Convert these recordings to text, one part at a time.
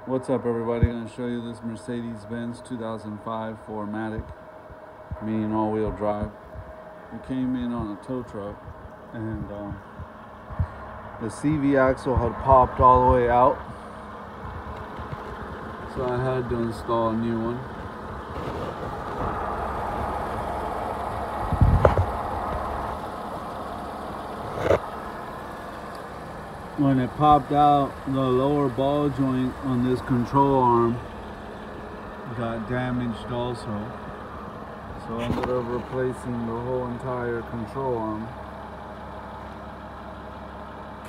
What's up, everybody? I'm going to show you this Mercedes-Benz 2005 4Matic, meaning all-wheel drive. We came in on a tow truck, and the CV axle had popped all the way out, so I had to install a new one. When it popped out, the lower ball joint on this control arm got damaged also. So I ended up replacing the whole entire control arm.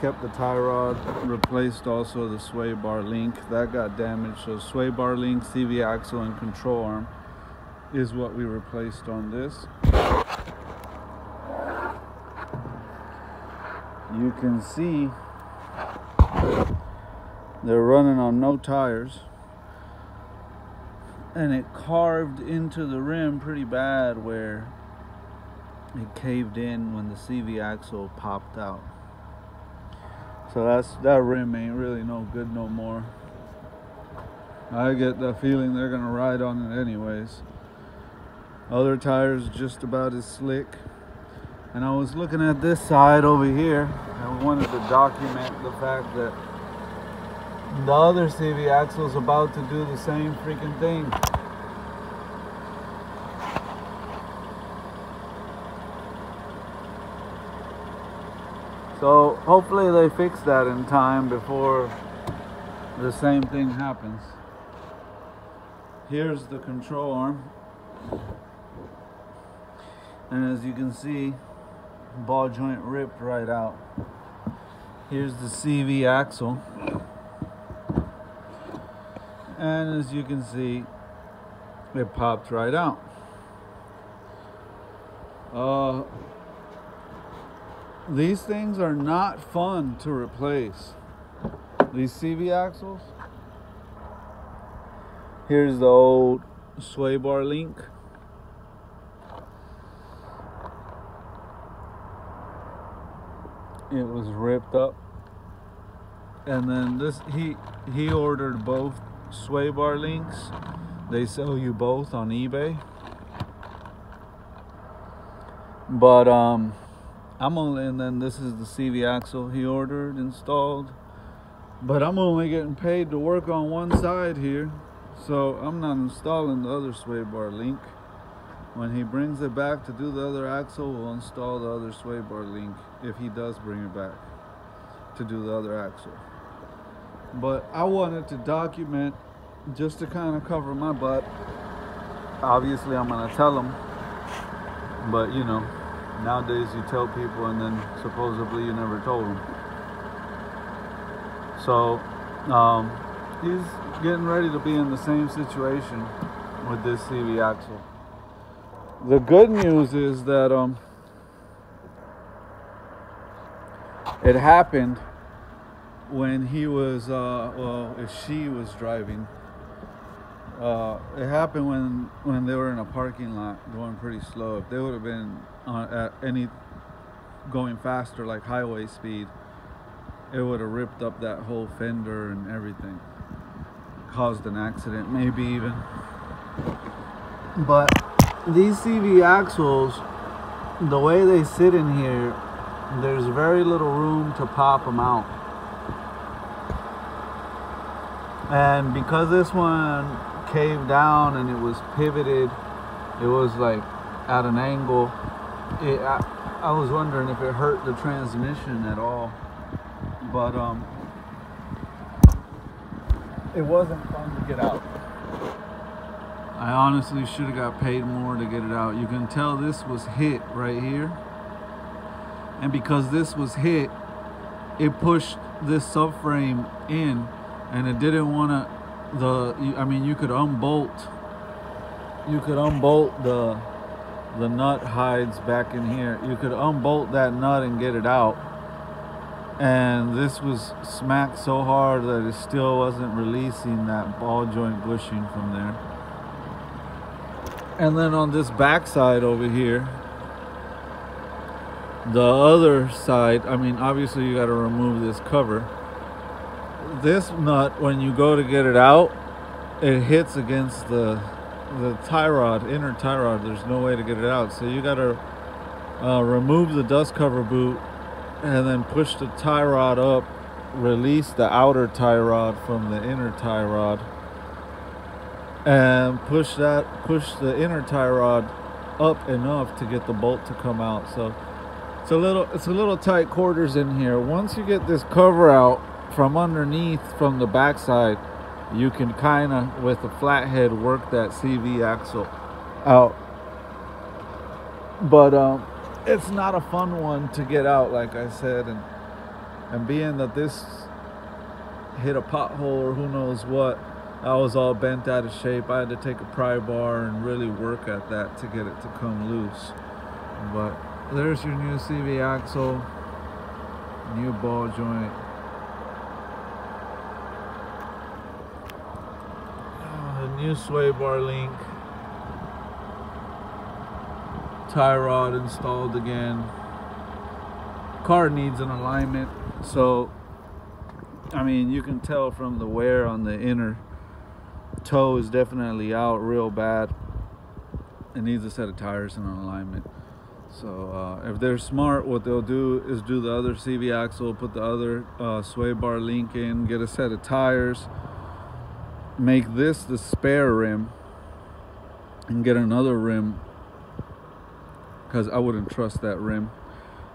Kept the tie rod, replaced also the sway bar link. That got damaged. So sway bar link, CV axle, and control arm is what we replaced on this. You can see they're running on no tires, and it carved into the rim pretty bad where it caved in when the CV axle popped out. So that rim ain't really no good no more. I get the feeling they're gonna ride on it anyways. Other tires just about as slick. And I was looking at this side over here, and wanted to document the fact that the other CV axle is about to do the same freaking thing. So hopefully they fix that in time before the same thing happens. Here's the control arm. And as you can see, ball joint ripped right out. Here's the CV axle. And as you can see, it popped right out. These things are not fun to replace. These CV axles. Here's the old sway bar link. It was ripped up. And then this, he ordered both sway bar links. They sell you both on eBay. But and then this is the CV axle he ordered, installed. But I'm only getting paid to work on one side here, so I'm not installing the other sway bar link. When he brings it back to do the other axle, we'll install the other sway bar link, if he does bring it back to do the other axle. But I wanted to document just to kind of cover my butt. Obviously I'm gonna tell him, but you know, nowadays you tell people and then supposedly you never told them. So he's getting ready to be in the same situation with this CV axle. The good news is that it happened when he was if she was driving. It happened when they were in a parking lot going pretty slow. If they would have been at any going faster, like highway speed, it would have ripped up that whole fender and everything, caused an accident maybe even. But these CV axles, the way they sit in here, there's very little room to pop them out. And because this one caved down and it was pivoted, it was like at an angle, I was wondering if it hurt the transmission at all. But it wasn't fun to get out. I honestly should have got paid more to get it out. You can tell this was hit right here. And because this was hit, it pushed this subframe in, and it didn't want to, you could unbolt the nut hides back in here. You could unbolt that nut and get it out. And this was smacked so hard that it still wasn't releasing that ball joint bushing from there. And then on this back side over here, the other side, obviously you got to remove this cover. this nut, when you go to get it out, it hits against the tie rod, inner tie rod. There's no way to get it out, so you gotta remove the dust cover boot and then push the tie rod up, release the outer tie rod from the inner tie rod, and push the inner tie rod up enough to get the bolt to come out. So it's a little tight quarters in here. Once you get this cover out from underneath, from the backside, you can kind of, with a flathead, work that CV axle out. But it's not a fun one to get out, like I said, and being that this hit a pothole or who knows what, I was all bent out of shape. I had to take a pry bar and really work at that to get it to come loose. But there's your new CV axle, new ball joint. New sway bar link, tie rod installed again. Car needs an alignment, so I mean, you can tell from the wear on the inner toe is definitely out real bad. It needs a set of tires and an alignment. So if they're smart, what they'll do is do the other CV axle, put the other sway bar link in, get a set of tires, make this the spare rim, and get another rim, because I wouldn't trust that rim.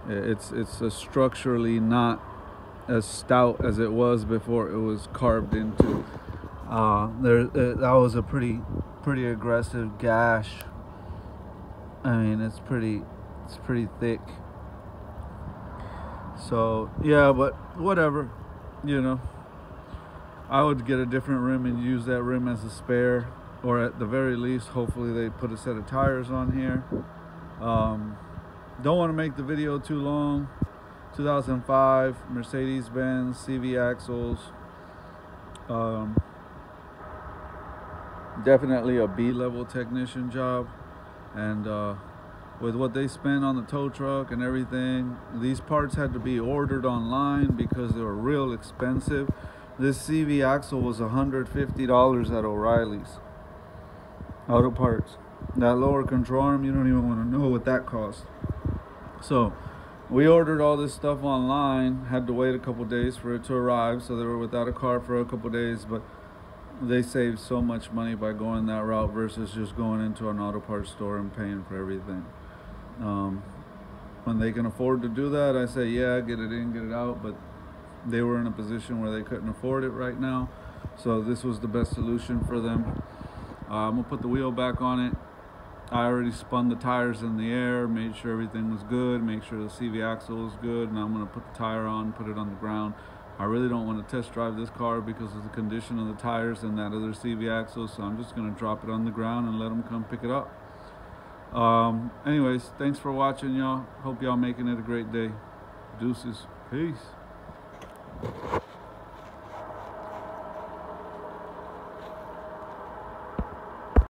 It's structurally not as stout as it was before it was carved into. That was a pretty aggressive gash. I mean, it's pretty thick. So yeah, but whatever, you know. I would get a different rim and use that rim as a spare, or at the very least, hopefully they put a set of tires on here. Don't want to make the video too long. 2005 Mercedes-Benz CV axles. Definitely a B-level technician job, and with what they spent on the tow truck and everything, these parts had to be ordered online because they were real expensive. This CV axle was $150 at O'Reilly's Auto Parts. That lower control arm, you don't even want to know what that cost. So we ordered all this stuff online, had to wait a couple days for it to arrive, so they were without a car for a couple days, but they saved so much money by going that route versus just going into an auto parts store and paying for everything. When they can afford to do that, I say, yeah, get it in, get it out, but they were in a position where they couldn't afford it right now, so this was the best solution for them. I'm gonna put the wheel back on it. I already spun the tires in the air, made sure everything was good, make sure the CV axle was good, and I'm gonna put the tire on, put it on the ground. I really don't want to test drive this car because of the condition of the tires and that other CV axle, so I'm just gonna drop it on the ground and let them come pick it up. Anyways, thanks for watching, y'all. Hope y'all making it a great day. Deuces. Peace.